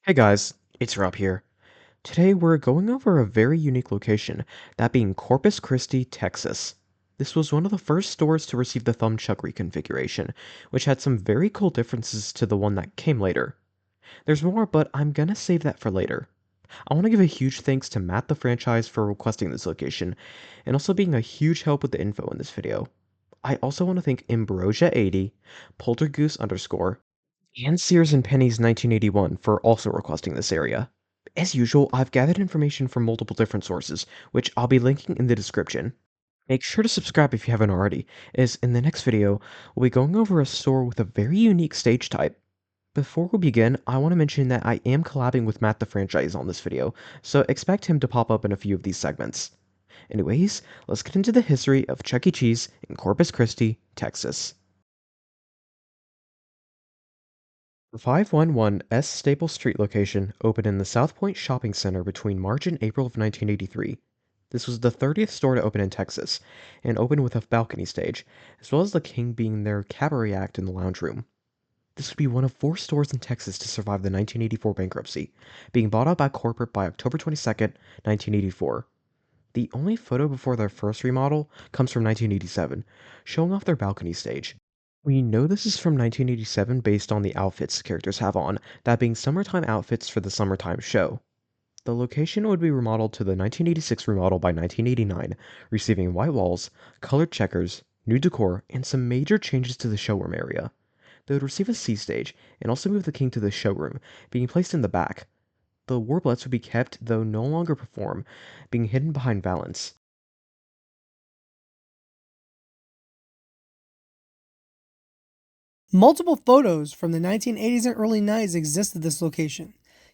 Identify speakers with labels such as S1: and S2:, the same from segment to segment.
S1: Hey guys, it's Rob here. Today we're going over a very unique location, that being Corpus Christi, Texas. This was one of the first stores to receive the thumb chuck reconfiguration, which had some very cool differences to the one that came later. There's more, but I'm gonna save that for later. I want to give a huge thanks to Matt the franchise for requesting this location, and also being a huge help with the info in this video. I also want to thank Ambrosia80, Poltergoose underscore, and Sears and Penny's 1981 for also requesting this area. As usual, I've gathered information from multiple different sources, which I'll be linking in the description. Make sure to subscribe if you haven't already, as in the next video, we'll be going over a store with a very unique stage type. Before we begin, I want to mention that I am collabing with Matt the franchise on this video, so expect him to pop up in a few of these segments. Anyways, let's get into the history of Chuck E. Cheese in Corpus Christi, Texas. The 511 S Staple Street location opened in the South Point Shopping Center between March and April of 1983. This was the 30th store to open in Texas, and opened with a balcony stage, as well as the King being their cabaret act in the lounge room. This would be one of 4 stores in Texas to survive the 1984 bankruptcy, being bought out by corporate by October 22nd, 1984. The only photo before their first remodel comes from 1987, showing off their balcony stage. We know this is from 1987 based on the outfits the characters have on, that being summertime outfits for the summertime show. The location would be remodeled to the 1986 remodel by 1989, receiving white walls, colored checkers, new decor, and some major changes to the showroom area. They would receive a C stage, and also move the King to the showroom, being placed in the back. The Warblets would be kept, though no longer perform, being hidden behind valance.
S2: Multiple photos from the 1980s and early 90s exist at this location,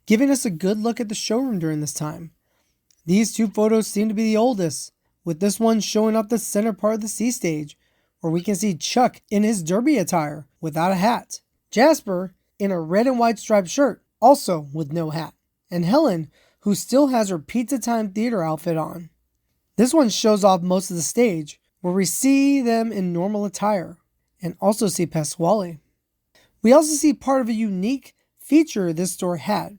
S2: giving us a good look at the showroom during this time. These 2 photos seem to be the oldest, with this one showing up the center part of the C stage, where we can see Chuck in his derby attire without a hat, Jasper in a red and white striped shirt, also with no hat, and Helen, who still has her Pizza Time Theater outfit on. This one shows off most of the stage, where we see them in normal attire, and also see Pasquale. We also see part of a unique feature this store had.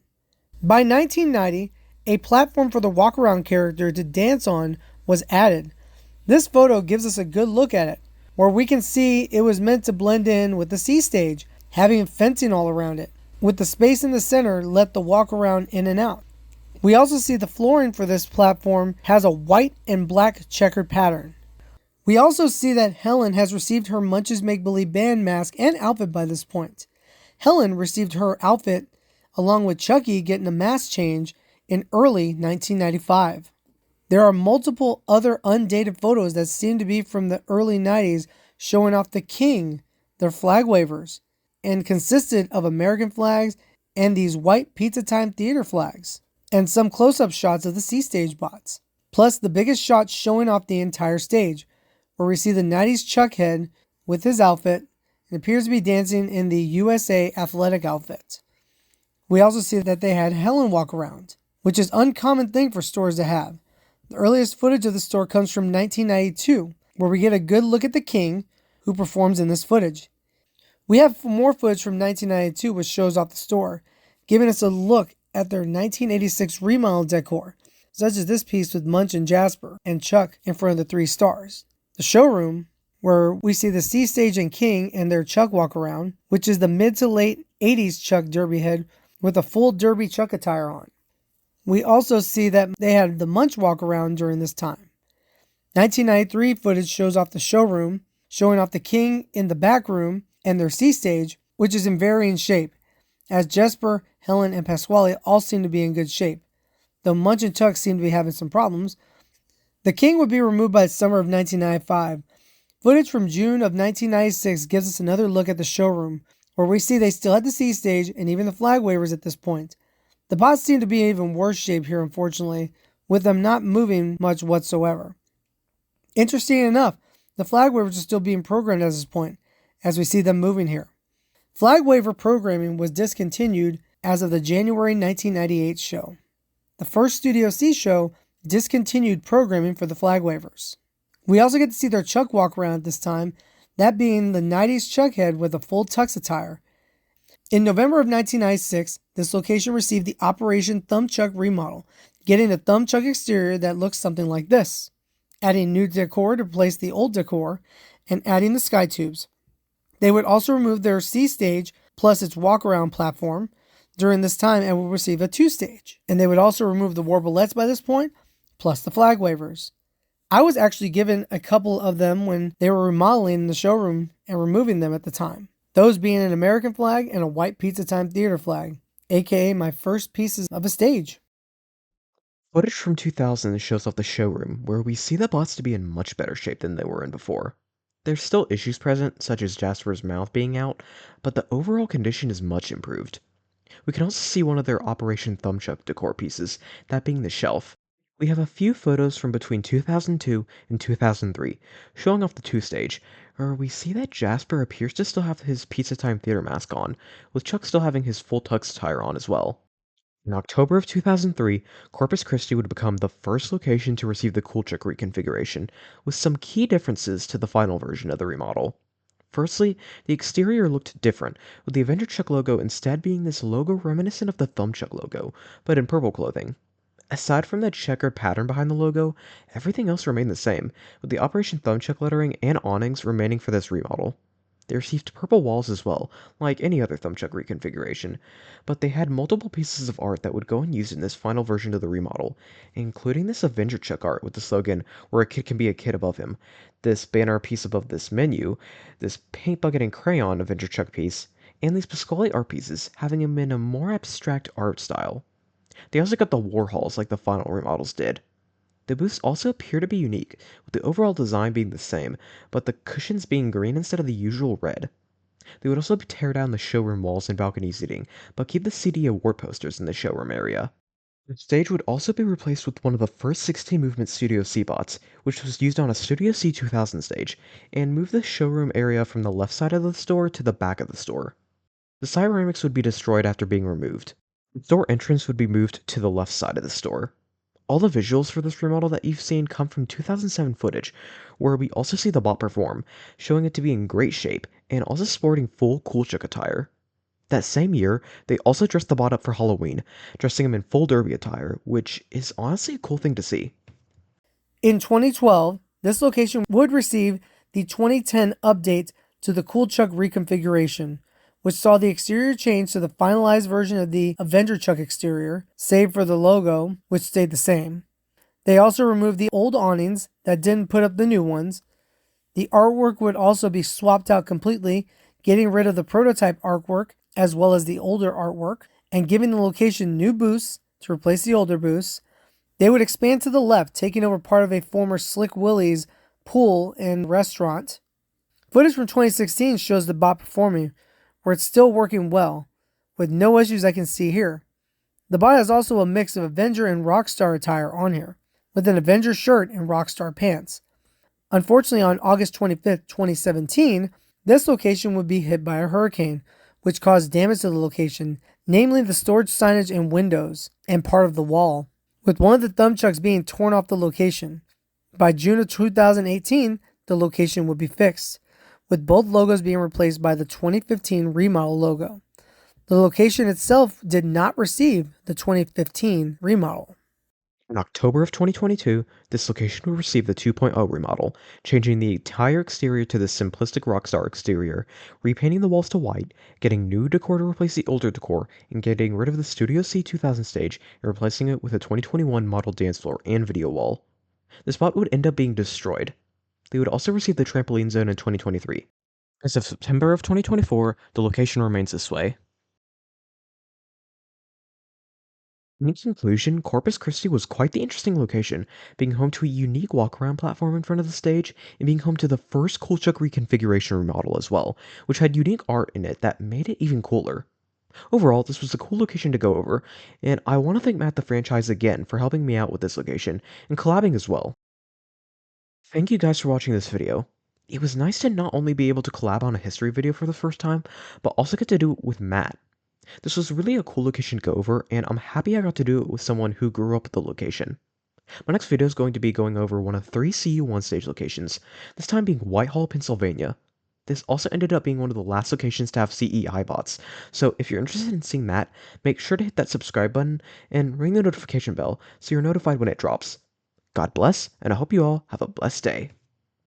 S2: By 1990, a platform for the walk-around character to dance on was added. This photo gives us a good look at it, where we can see it was meant to blend in with the C stage, having fencing all around it, with the space in the center let the walk-around in and out. We also see the flooring for this platform has a white and black checkered pattern. We also see that Helen has received her Munch's Make-Believe Band mask and outfit by this point. Helen received her outfit along with Chucky getting a mask change in early 1995. There are multiple other undated photos that seem to be from the early 90s showing off the King, their flag wavers, and consisted of American flags and these white Pizza Time Theater flags, and some close-up shots of the C stage bots, plus the biggest shot showing off the entire stage, where we see the 90s Chuck head with his outfit and appears to be dancing in the USA athletic outfit. We also see that they had Helen walk around, which is an uncommon thing for stores to have. The earliest footage of the store comes from 1992, where we get a good look at the King, who performs in this footage. We have more footage from 1992 which shows off the store, giving us a look at their 1986 remodel decor, such as this piece with Munch and Jasper and Chuck in front of the 3 stars. The showroom, where we see the C stage and King and their Chuck walk around, which is the mid to late 80s Chuck derby head with a full derby Chuck attire on. We also see that they had the Munch walk around during this time. 1993 footage shows off the showroom, showing off the King in the back room and their C stage, which is in varying shape, as Jasper, Helen, and Pasquale all seem to be in good shape, though Munch and Chuck seem to be having some problems. The King would be removed by the summer of 1995. Footage from June of 1996 gives us another look at the showroom, where we see they still had the C stage and even the flag wavers at this point. The bots seem to be in even worse shape here, unfortunately, with them not moving much whatsoever. Interesting enough, the flag wavers are still being programmed at this point, as we see them moving here. Flag waver programming was discontinued as of the January 1998 show. The first Studio C show discontinued programming for the flag wavers. We also get to see their Chuck walk around at this time, that being the 90s Chuck head with a full tux attire. In November of 1996, this location received the Operation Thumb Chuck remodel, getting a Thumb Chuck exterior that looks something like this, adding new decor to replace the old decor, and adding the sky tubes. They would also remove their C stage plus its walk-around platform during this time and would receive a 2-stage. And they would also remove the warblettes by this point, plus the flag wavers. I was actually given a couple of them when they were remodeling the showroom and removing them at the time. Those being an American flag and a white Pizza Time Theater flag, aka my first pieces of a stage.
S1: Footage from 2000 shows off the showroom, where we see the bots to be in much better shape than they were in before. There's still issues present, such as Jasper's mouth being out, but the overall condition is much improved. We can also see one of their Operation Thumbchuck decor pieces, that being the shelf. We have a few photos from between 2002 and 2003, showing off the 2-stage, where we see that Jasper appears to still have his Pizza Time Theater mask on, with Chuck still having his full tux attire on as well. In October of 2003, Corpus Christi would become the first location to receive the Cool Chuck Reconfiguration, with some key differences to the final version of the remodel. Firstly, the exterior looked different, with the Avenger Chuck logo instead being this logo reminiscent of the Thumb Chuck logo, but in purple clothing. Aside from the checkered pattern behind the logo, everything else remained the same, with the Operation Thumbchuck lettering and awnings remaining for this remodel. They received purple walls as well, like any other Thumbchuck reconfiguration, but they had multiple pieces of art that would go unused in this final version of the remodel, including this Avenger Chuck art with the slogan, "Where a kid can be a kid above him," this banner piece above this menu, this paint bucket and crayon Avenger Chuck piece, and these Pasquale art pieces, having them in a more abstract art style. They also got the Warhols like the final remodels did. The booths also appear to be unique, with the overall design being the same, but the cushions being green instead of the usual red. They would also tear down the showroom walls and balcony seating, but keep the CD award posters in the showroom area. The stage would also be replaced with one of the first 16-movement Studio C bots, which was used on a Studio C 2000 stage, and move the showroom area from the left side of the store to the back of the store. The ceramics would be destroyed after being removed. The store entrance would be moved to the left side of the store. All the visuals for this remodel that you've seen come from 2007 footage, where we also see the bot perform, showing it to be in great shape, and also sporting full Cool Chuck attire. That same year, they also dressed the bot up for Halloween, dressing him in full derby attire, which is honestly a cool thing to see.
S2: In 2012, this location would receive the 2010 update to the Cool Chuck Reconfiguration, which saw the exterior change to the finalized version of the Avenger Chuck exterior, save for the logo, which stayed the same. They also removed the old awnings that didn't put up the new ones. The artwork would also be swapped out completely, getting rid of the prototype artwork as well as the older artwork, and giving the location new booths to replace the older booths. They would expand to the left, taking over part of a former Slick Willie's pool and restaurant. Footage from 2016 shows the bot performing, where it's still working well, with no issues I can see here. The bot has also a mix of Avenger and Rockstar attire on here, with an Avenger shirt and Rockstar pants. Unfortunately, on August 25th, 2017, this location would be hit by a hurricane, which caused damage to the location, namely the storage signage and windows, and part of the wall, with one of the thumb chucks being torn off the location. By June of 2018, the location would be fixed, with both logos being replaced by the 2015 remodel logo. The location itself did not receive the 2015 remodel.
S1: In October of 2022, this location will receive the 2.0 remodel, changing the entire exterior to the simplistic Rockstar exterior, repainting the walls to white, getting new decor to replace the older decor, and getting rid of the Studio C 2000 stage and replacing it with a 2021 model dance floor and video wall. The spot would end up being destroyed. They would also receive the trampoline zone in 2023. As of September of 2024, the location remains this way. In conclusion, Corpus Christi was quite the interesting location, being home to a unique walk-around platform in front of the stage, and being home to the first Cool Chuck Reconfiguration remodel as well, which had unique art in it that made it even cooler. Overall, this was a cool location to go over, and I want to thank Matt the franchise again for helping me out with this location, and collabing as well. Thank you guys for watching this video. It was nice to not only be able to collab on a history video for the first time, but also get to do it with Matt. This was really a cool location to go over, and I'm happy I got to do it with someone who grew up at the location. My next video is going to be going over one of 3 CU1 stage locations, this time being Whitehall, Pennsylvania. This also ended up being one of the last locations to have CEI bots, so if you're interested in seeing that, make sure to hit that subscribe button and ring the notification bell so you're notified when it drops. God bless, and I hope you all have a blessed day.